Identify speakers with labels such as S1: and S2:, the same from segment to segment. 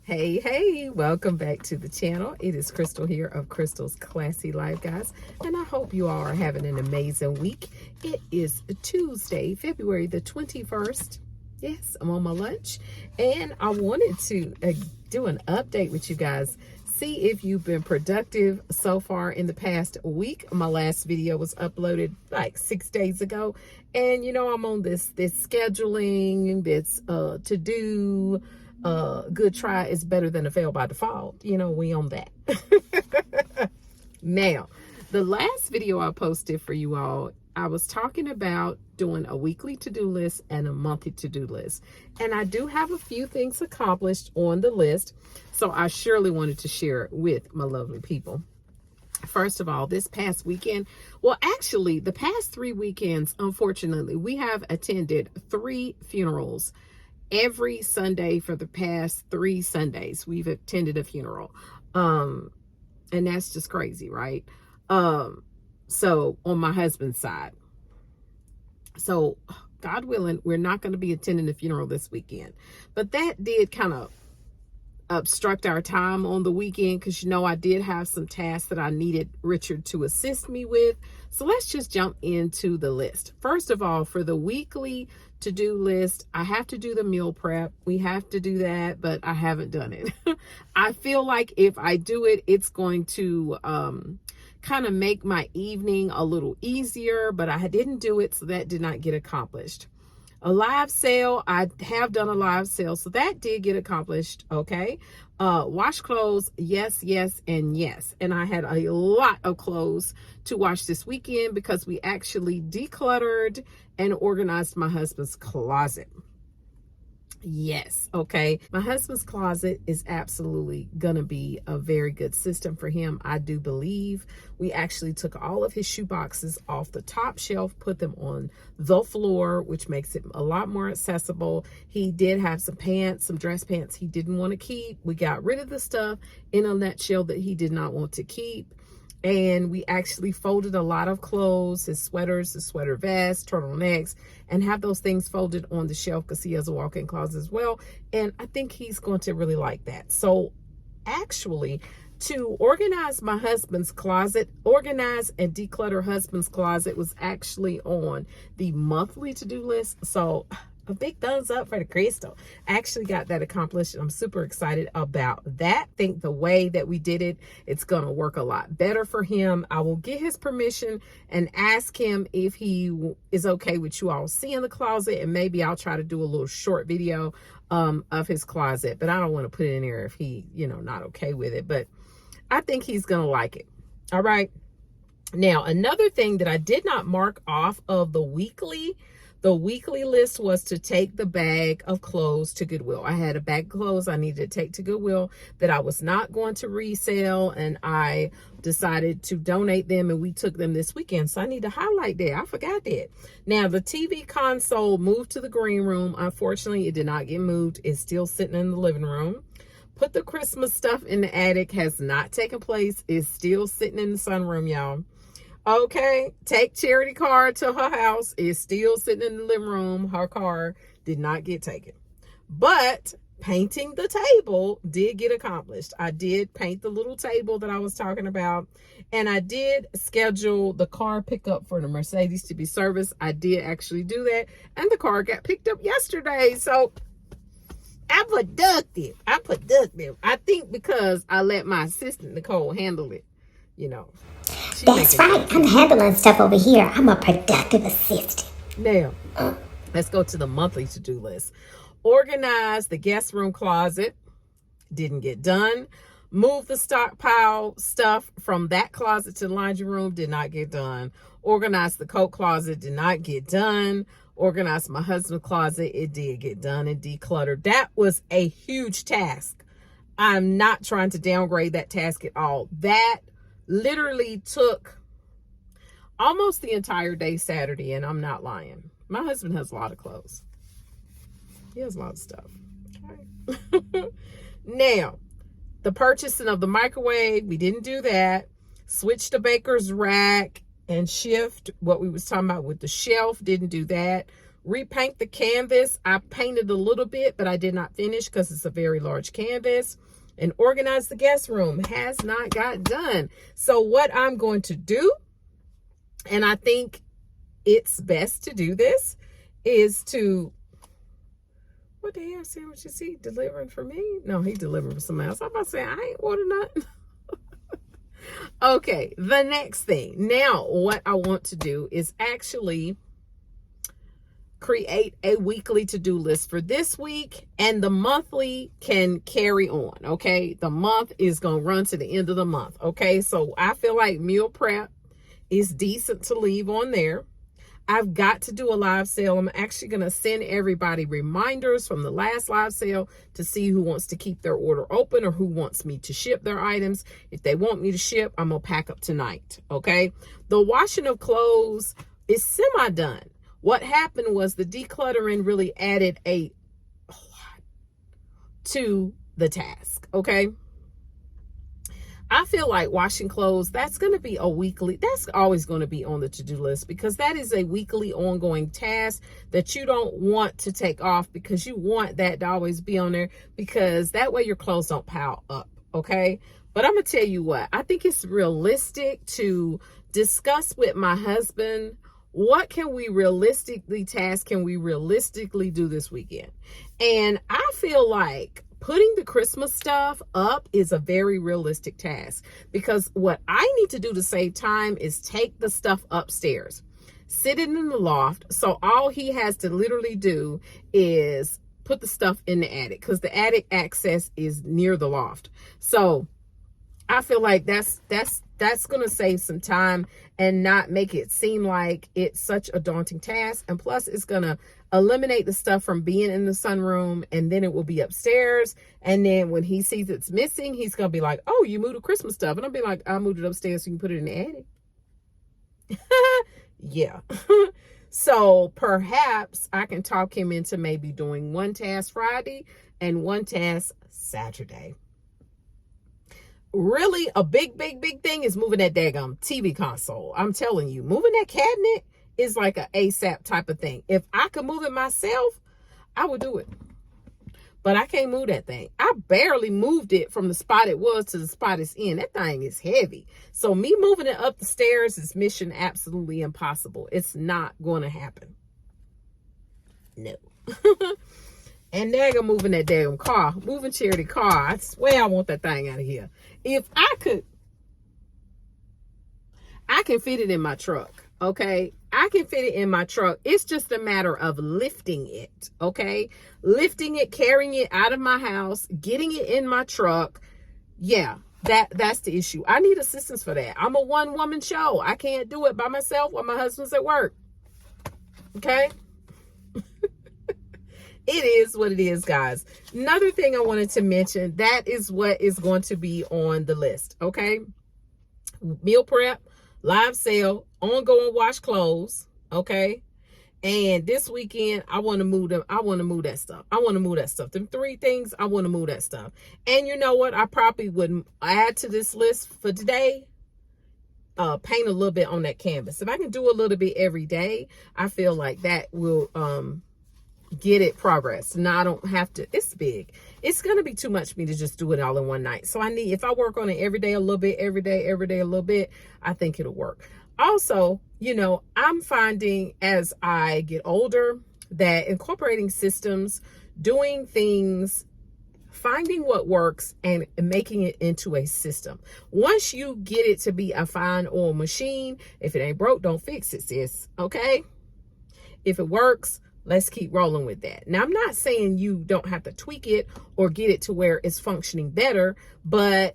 S1: Hey, welcome back to the channel. It is Crystal here of Crystal's Classy Life, guys, and I hope you all are having an amazing week. It is Tuesday, February the 21st. Yes, I'm on my lunch, and I wanted to do an update with you guys. See if you've been productive so far in the past week. My last video was uploaded like 6 days ago, and you know I'm on this scheduling, this to do. Good try is better than a fail by default. You know, we on that. Now, the last video I posted for you all, I was talking about doing a weekly to-do list and a monthly to-do list. And I do have a few things accomplished on the list, so I surely wanted to share it with my lovely people. First of all, this past weekend, well, actually, the past 3 weekends, unfortunately, we have attended 3 funerals. Every Sunday for the past 3 Sundays, we've attended a funeral. And that's just crazy, right? So on my husband's side. So God willing, we're not going to be attending the funeral this weekend. But that did kind of obstruct our time on the weekend because, you know, I did have some tasks that I needed Richard to assist me with. So let's just jump into the list. First of all, for the weekly to-do list, I have to do the meal prep. We have to do that, but I haven't done it. I feel like if I do it, it's going to kind of make my evening a little easier, but I didn't do it, so that did not get accomplished. A live sale, I have done a live sale, so that did get accomplished. Okay. Wash clothes, yes, and yes. And I had a lot of clothes to wash this weekend because we actually decluttered and organized my husband's closet. Yes, okay. My husband's closet is absolutely gonna be a very good system for him, I do believe. We actually took all of his shoe boxes off the top shelf, put them on the floor, which makes it a lot more accessible. He did have some pants, some dress pants he didn't want to keep. We got rid of the stuff in a nutshell that he did not want to keep. And we actually folded a lot of clothes, his sweaters, his sweater vests, turtlenecks, and have those things folded on the shelf because he has a walk-in closet as well. And I think he's going to really like that. So actually, to organize my husband's closet, organize and declutter husband's closet was actually on the monthly to-do list. So a big thumbs up for the Crystal. I actually got that accomplished. I'm super excited about that. I think the way that we did it, it's going to work a lot better for him. I will get his permission and ask him if he is okay with you all seeing the closet, and maybe I'll try to do a little short video of his closet, but I don't want to put it in there if he, you know, not okay with it, but I think he's going to like it. All right. Now, another thing that I did not mark off of the weekly list was to take the bag of clothes to Goodwill. I had a bag of clothes I needed to take to Goodwill that I was not going to resell, and I decided to donate them, and we took them this weekend. So I need to highlight that. I forgot that. Now, the TV console moved to the green room. Unfortunately, it did not get moved. It's still sitting in the living room. Put the Christmas stuff in the attic has not taken place. It's still sitting in the sunroom, y'all. Okay, take Charity car to her house. It's still sitting in the living room. Her car did not get taken. But painting the table did get accomplished. I did paint the little table that I was talking about. And I did schedule the car pickup for the Mercedes to be serviced. I did actually do that. And the car got picked up yesterday. So I'm productive. I think because I let my assistant, Nicole, handle it, you know.
S2: That's right. I'm handling stuff over here. I'm a productive assistant.
S1: Now, let's go to the monthly to-do list. Organize the guest room closet. Didn't get done. Move the stockpile stuff from that closet to the laundry room. Did not get done. Organize the coat closet. Did not get done. Organize my husband's closet. It did get done and decluttered. That was a huge task. I'm not trying to downgrade that task at all. That literally took almost the entire day Saturday, and I'm not lying. My husband has a lot of clothes. He has a lot of stuff. Okay. Now, the purchasing of the microwave, we didn't do that. Switch the baker's rack and shift what we was talking about with the shelf, didn't do that. repaint the canvas. I painted a little bit, but I did not finish because it's a very large canvas. And organize the guest room has not got done. So what I'm going to do, and I think it's best to do this, is to, what the hell sandwich is he delivering for me? No, he delivering for somebody else. I'm about to say, I ain't ordered nothing. Okay, the next thing. Now, what I want to do is actually create a weekly to-do list for this week, and the monthly can carry on. Okay, the month is going to run to the end of the month. Okay, so I feel like meal prep is decent to leave on there. I've got to do a live sale. I'm actually going to send everybody reminders from the last live sale to see who wants to keep their order open or who wants me to ship their items. If they want me to ship, I'm going to pack up tonight. Okay. The washing of clothes is semi-done. What happened was the decluttering really added a lot to the task. Okay. I feel like washing clothes, that's going to be a weekly, that's always going to be on the to-do list, because that is a weekly ongoing task that you don't want to take off, because you want that to always be on there, because that way your clothes don't pile up. Okay. But I'm going to tell you what, I think it's realistic to discuss with my husband, what can we realistically do this weekend? And I feel like putting the Christmas stuff up is a very realistic task, because what I need to do to save time is take the stuff upstairs, sit it in the loft. So all he has to literally do is put the stuff in the attic, because the attic access is near the loft. So I feel like that's going to save some time and not make it seem like it's such a daunting task. And plus, it's going to eliminate the stuff from being in the sunroom, and then it will be upstairs. And then when he sees it's missing, he's going to be like, oh, you moved the Christmas stuff. And I'll be like, I moved it upstairs so you can put it in the attic. Yeah. So perhaps I can talk him into maybe doing one task Friday and one task Saturday. Really, a big thing is moving that daggum TV console. I'm telling you, moving that cabinet is like an ASAP type of thing. If I could move it myself, I would do it. But I can't move that thing. I barely moved it from the spot it was to the spot it's in. That thing is heavy. So me moving it up the stairs is mission absolutely impossible. It's not going to happen. No. And daggum moving that daggum car, moving Charity car. I swear I want that thing out of here. If I could, I can fit it in my truck. Okay. I can fit it in my truck. It's just a matter of lifting it. Okay. Lifting it, carrying it out of my house, getting it in my truck. Yeah. That's the issue. I need assistance for that. I'm a one-woman show. I can't do it by myself while my husband's at work. Okay. It is what it is, guys. Another thing I wanted to mention, that is what is going to be on the list. Okay. Meal prep, live sale, ongoing wash clothes. Okay. And this weekend, I want to move them. I want to move that stuff. I want to move that stuff. Them three things, I want to move that stuff. And you know what? I probably would add to this list for today, paint a little bit on that canvas. If I can do a little bit every day, I feel like that will, get it progress. Now I don't have to, it's big. It's going to be too much for me to just do it all in one night. So I need, if I work on it every day, a little bit, every day, a little bit, I think it'll work. Also, you know, I'm finding as I get older that incorporating systems, doing things, finding what works and making it into a system. Once you get it to be a fine oil machine, if it ain't broke, don't fix it, sis. Okay. If it works, let's keep rolling with that. Now, I'm not saying you don't have to tweak it or get it to where it's functioning better, but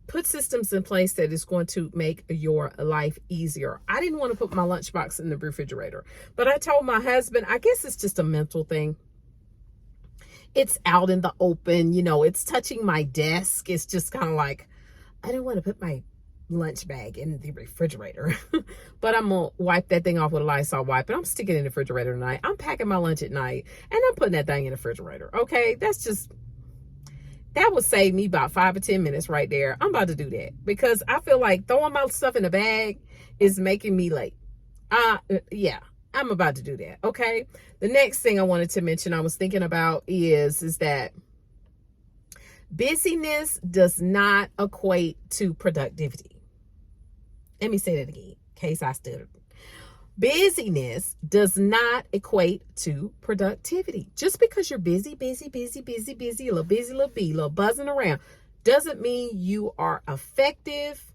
S1: put systems in place that is going to make your life easier. I didn't want to put my lunchbox in the refrigerator, but I told my husband, I guess it's just a mental thing. It's out in the open, you know, it's touching my desk. It's just kind of like, I don't want to put my lunch bag in the refrigerator. But I'm gonna wipe that thing off with a Lysol wipe, and I'm sticking it in the refrigerator tonight. I'm packing my lunch at night and I'm putting that thing in the refrigerator. Okay, that would save me about 5 or 10 minutes right there. I'm about to do that because I feel like throwing my stuff in a bag is making me late. Yeah, I'm about to do that. Okay. The next thing I wanted to mention, I was thinking about is that busyness does not equate to productivity. Let me say that again, in case I stuttered. Busyness does not equate to productivity. Just because you're busy, a little busy, little bee, little buzzing around, doesn't mean you are effective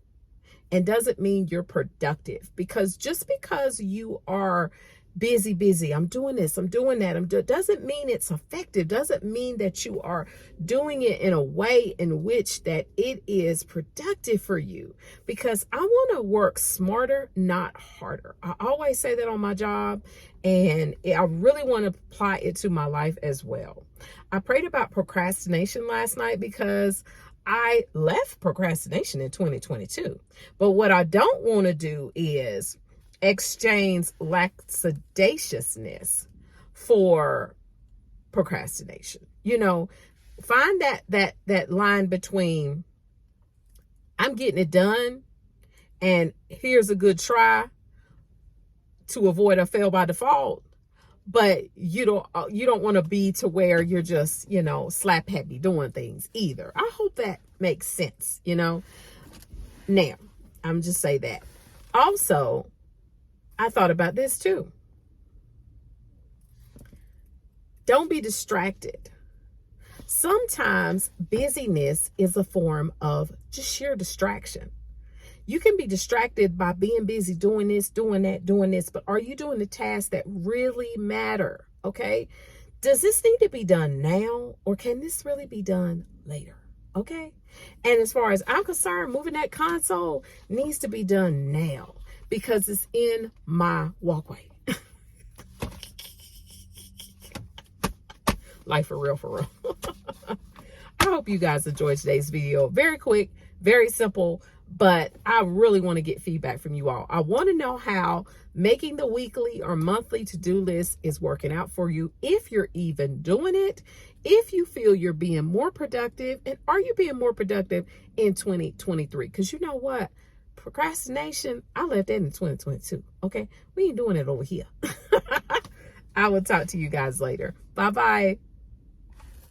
S1: and doesn't mean you're productive. Because just because you are busy, I'm doing this, I'm doing that, doesn't mean it's effective, doesn't mean that you are doing it in a way in which that it is productive for you. Because I want to work smarter, not harder. I always say that on my job, and I really want to apply it to my life as well. I prayed about procrastination last night because I left procrastination in 2022. But what I don't want to do is exchange lackadaisicness for procrastination. You know, find that line between I'm getting it done and here's a good try to avoid a fail by default. But you don't want to be to where you're just, slap happy doing things either. I hope that makes sense, Now, I'm just say that. Also, I thought about this too. Don't be distracted. Sometimes busyness is a form of just sheer distraction. You can be distracted by being busy doing this, doing that, doing this, but are you doing the tasks that really matter? Okay. Does this need to be done now, or can this really be done later? Okay. And as far as I'm concerned, moving that console needs to be done now because it's in my walkway. Life for real, for real. I hope you guys enjoyed today's video. Very quick, very simple, but I really want to get feedback from you all. I want to know how making the weekly or monthly to-do list is working out for you, if you're even doing it, if you feel you're being more productive, and are you being more productive in 2023? Because you know what? Procrastination, I left that in 2022. Okay, we ain't doing it over here. I will talk to you guys later. Bye-bye.